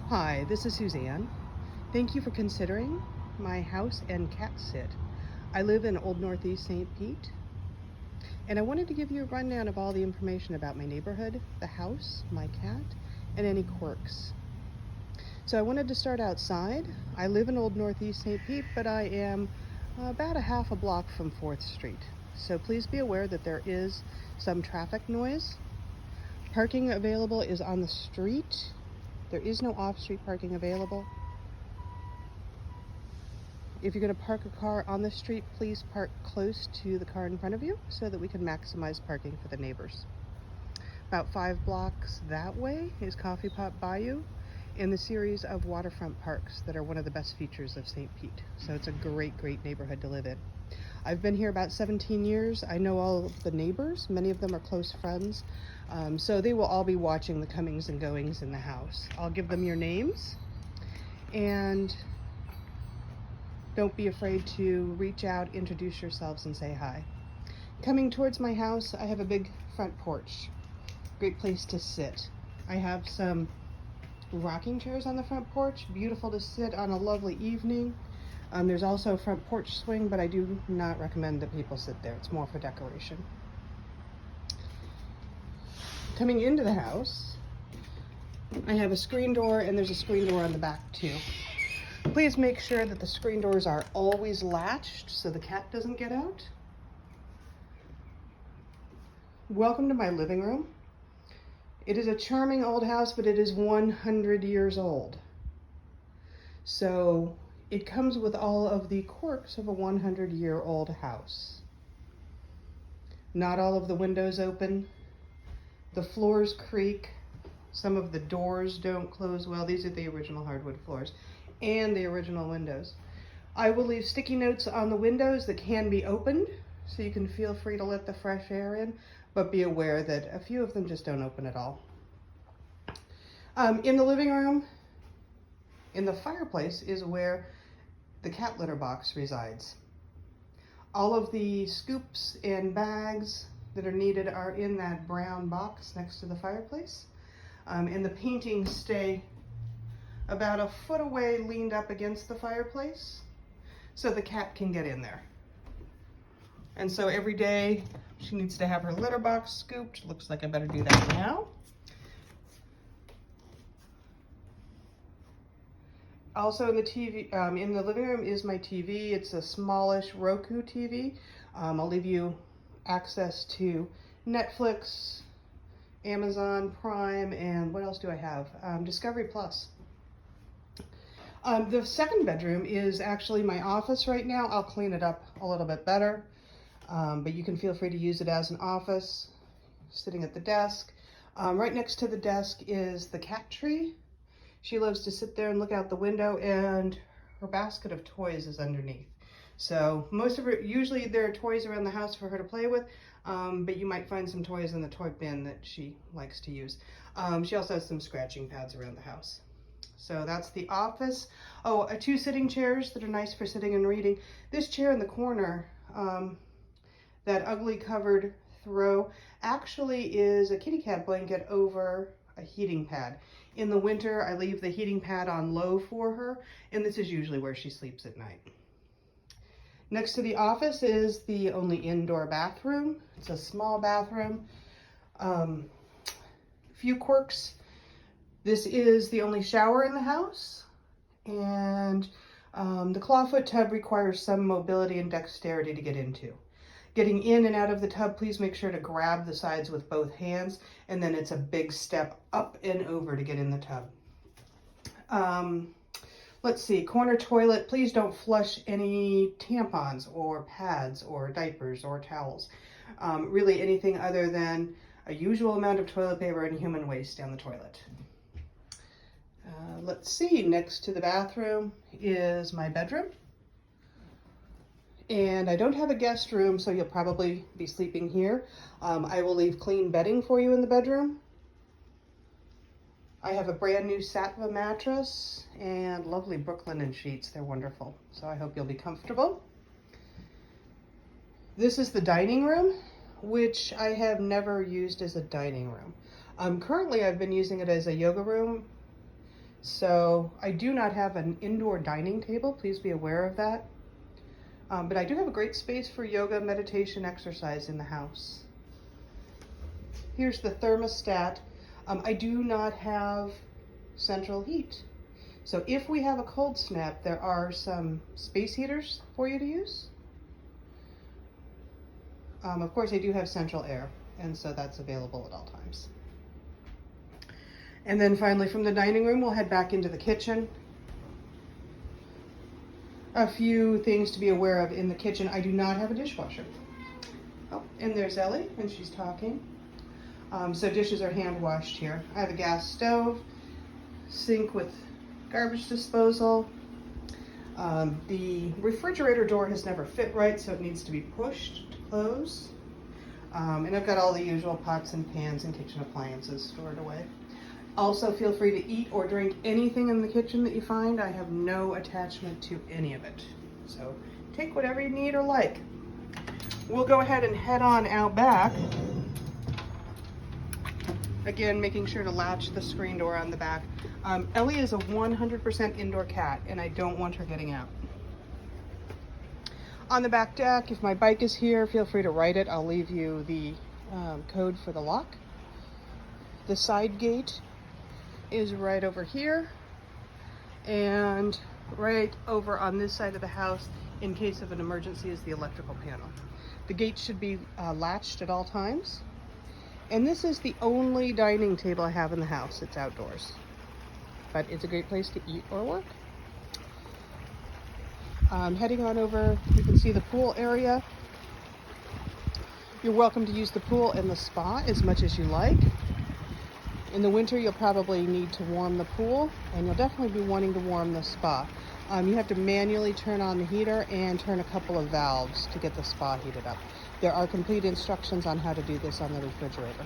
Hi, this is Suzanne. Thank you for considering my house and cat sit. I live in Old Northeast St. Pete, and I wanted to give you a rundown of all the information about my neighborhood, the house, my cat, and any quirks. So I wanted to start outside. I live in Old Northeast St. Pete, but I am about a half a block from 4th Street. So please be aware that there is some traffic noise. Parking available is on the street. There is no off-street parking available. If you're going to park a car on the street, please park close to the car in front of you so that we can maximize parking for the neighbors. About 5 blocks that way is Coffee Pot Bayou and the series of waterfront parks that are one of the best features of St. Pete. So it's a great neighborhood to live in. I've been here about 17 years. I know all of the neighbors. Many of them are close friends. So they will all be watching the comings and goings in the house. I'll give them your names, and don't be afraid to reach out, introduce yourselves, and say hi. Coming towards my house, I have a big front porch. Great place to sit. I have some rocking chairs on the front porch, beautiful to sit on a lovely evening. There's also a front porch swing, but I do not recommend that people sit there. It's more for decoration. Coming into the house, I have a screen door, and there's a screen door on the back too. Please make sure that the screen doors are always latched so the cat doesn't get out. Welcome to my living room. It is a charming old house, but it is 100 years old. So it comes with all of the quirks of a 100-year-old house. Not all of the windows open. The floors creak. Some of the doors don't close well. These are the original hardwood floors and the original windows. I will leave sticky notes on the windows that can be opened, so you can feel free to let the fresh air in, but be aware that a few of them just don't open at all. In the living room, in the fireplace, is where the cat litter box resides. All of the scoops and bags that are needed are in that brown box next to the fireplace. And the paintings stay about a foot away, leaned up against the fireplace, so the cat can get in there. And so every day she needs to have her litter box scooped. Looks like I better do that now. Also in the TV, in the living room is my TV. It's a smallish Roku TV. I'll leave you access to Netflix, Amazon Prime, and what else do I have? Discovery Plus. The second bedroom is actually my office right now. I'll clean it up a little bit better, but you can feel free to use it as an office, sitting at the desk. Right next to the desk is the cat tree. She loves to sit there and look out the window, and her basket of toys is underneath. So most of her, usually there are toys around the house for her to play with, but you might find some toys in the toy bin that she likes to use. She also has some scratching pads around the house. So that's the office. Oh, 2 sitting chairs that are nice for sitting and reading. This chair in the corner, that ugly covered throw, actually is a kitty cat blanket over a heating pad. In the winter, I leave the heating pad on low for her, and this is usually where she sleeps at night. Next to the office is the only indoor bathroom. It's a small bathroom. Few quirks. This is the only shower in the house, and the clawfoot tub requires some mobility and dexterity to get into. Getting in and out of the tub, please make sure to grab the sides with both hands, and then it's a big step up and over to get in the tub. Let's see, corner toilet, please don't flush any tampons or pads or diapers or towels. Really anything other than a usual amount of toilet paper and human waste down the toilet. Let's see, next to the bathroom is my bedroom. And I don't have a guest room, so you'll probably be sleeping here. I will leave clean bedding for you in the bedroom. I have a brand new Satva mattress and lovely Brooklinen sheets. They're wonderful, so I hope you'll be comfortable. This is the dining room, which I have never used as a dining room. Currently, I've been using it as a yoga room So I do not have an indoor dining table, please be aware of that. But I do have a great space for yoga, meditation, exercise in the house. Here's the thermostat. I do not have central heat. So if we have a cold snap, there are some space heaters for you to use. Of course, I do have central air, and so that's available at all times. And then finally, from the dining room, we'll head back into the kitchen. A few things to be aware of in the kitchen. I do not have a dishwasher. Oh, and there's Ellie, and she's talking. So dishes are hand washed here. I have a gas stove, sink with garbage disposal. The refrigerator door has never fit right, so it needs to be pushed to close. And I've got all the usual pots and pans and kitchen appliances stored away. Also, feel free to eat or drink anything in the kitchen that you find. I have no attachment to any of it. So take whatever you need or like. We'll go ahead and head on out back. Again, making sure to latch the screen door on the back. Ellie is a 100% indoor cat, and I don't want her getting out. On the back deck, if my bike is here, feel free to write it. I'll leave you the code for the lock. The side gate is right over here, and right over on this side of the house, in case of an emergency, is the electrical panel. The gate should be latched at all times. And this is the only dining table I have in the house. It's outdoors, but it's a great place to eat or work. Heading on over, you can see the pool area. You're welcome to use the pool and the spa as much as you like. In the winter, you'll probably need to warm the pool, and you'll definitely be wanting to warm the spa. You have to manually turn on the heater and turn a couple of valves to get the spa heated up. There are complete instructions on how to do this on the refrigerator.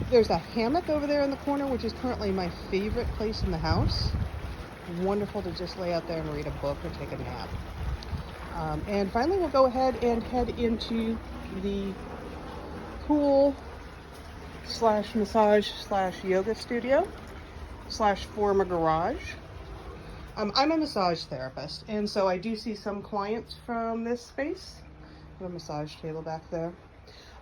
There's a hammock over there in the corner, which is currently my favorite place in the house. Wonderful to just lay out there and read a book or take a nap. And finally, we'll go ahead and head into the pool / massage / yoga studio / former garage. I'm a massage therapist, and so I do see some clients from this space. I have a massage table back there.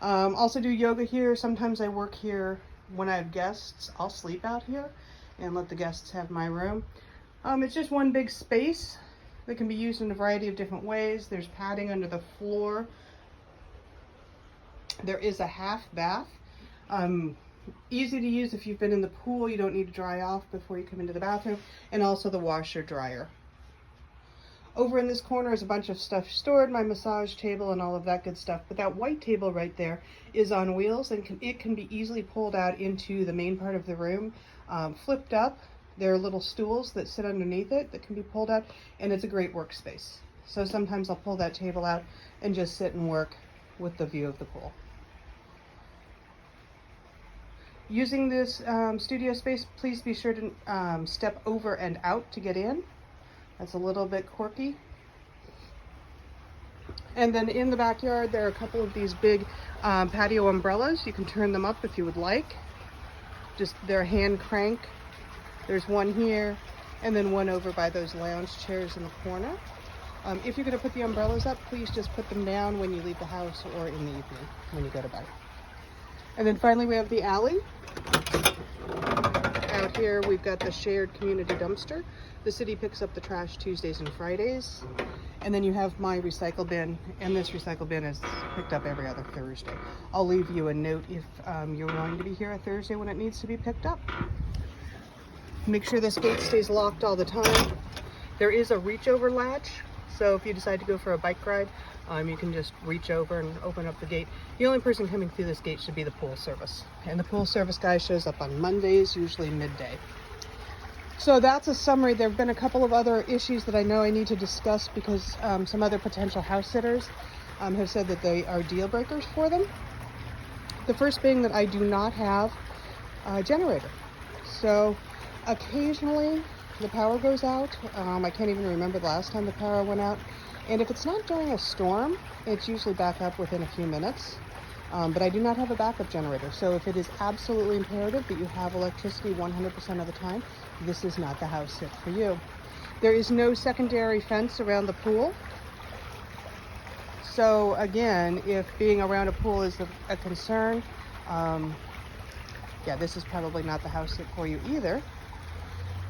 Also do yoga here. Sometimes I work here when I have guests. I'll sleep out here and let the guests have my room. It's just one big space that can be used in a variety of different ways. There's padding under the floor. There is a half bath. Easy to use if you've been in the pool. You don't need to dry off before you come into the bathroom. And also the washer dryer. Over in this corner is a bunch of stuff stored, my massage table and all of that good stuff. But that white table right there is on wheels, and it can be easily pulled out into the main part of the room, flipped up. There are little stools that sit underneath it that can be pulled out, and it's a great workspace. So sometimes I'll pull that table out and just sit and work with the view of the pool. Using this studio space, please be sure to step over and out to get in. That's a little bit quirky. And then in the backyard, there are a couple of these big patio umbrellas. You can turn them up if you would like. Just they're hand crank. There's one here, and then one over by those lounge chairs in the corner. If you're going to put the umbrellas up, please just put them down when you leave the house or in the evening when you go to bed. And then finally, we have the alley. Out here, we've got the shared community dumpster. The city picks up the trash Tuesdays and Fridays. And then you have my recycle bin, and this recycle bin is picked up every other Thursday. I'll leave you a note if you're willing to be here a Thursday when it needs to be picked up. Make sure this gate stays locked all the time. There is a reach over latch, so if you decide to go for a bike ride, you can just reach over and open up the gate. The only person coming through this gate should be the pool service. And the pool service guy shows up on Mondays, usually midday. So that's a summary. There have been a couple of other issues that I know I need to discuss because some other potential house sitters have said that they are deal breakers for them. The first being that I do not have a generator. So occasionally the power goes out. I can't even remember the last time the power went out. And if it's not during a storm, it's usually back up within a few minutes. But I do not have a backup generator. So if it is absolutely imperative that you have electricity 100% of the time, this is not the house sit for you. There is no secondary fence around the pool. So again, if being around a pool is a concern, yeah, this is probably not the house sit for you either.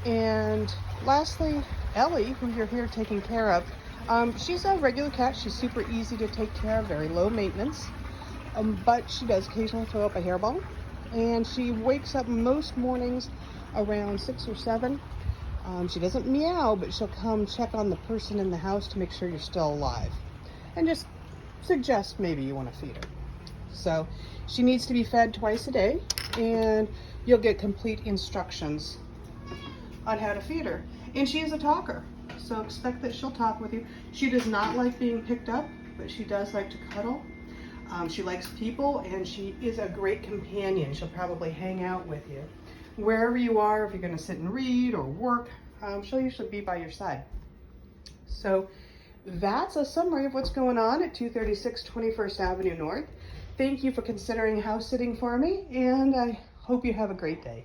And lastly, Ellie, who you're here taking care of, she's a regular cat. She's super easy to take care of, very low maintenance. But she does occasionally throw up a hairball, and she wakes up most mornings around 6 or 7. She doesn't meow, but she'll come check on the person in the house to make sure you're still alive, and just suggest maybe you want to feed her. So she needs to be fed twice a day, and you'll get complete instructions on how to feed her. And she is a talker, so expect that she'll talk with you. She does not like being picked up, but she does like to cuddle. She likes people, and she is a great companion. She'll probably hang out with you. Wherever you are, if you're going to sit and read or work, she'll usually be by your side. So that's a summary of what's going on at 236 21st Avenue North. Thank you for considering house sitting for me, and I hope you have a great day.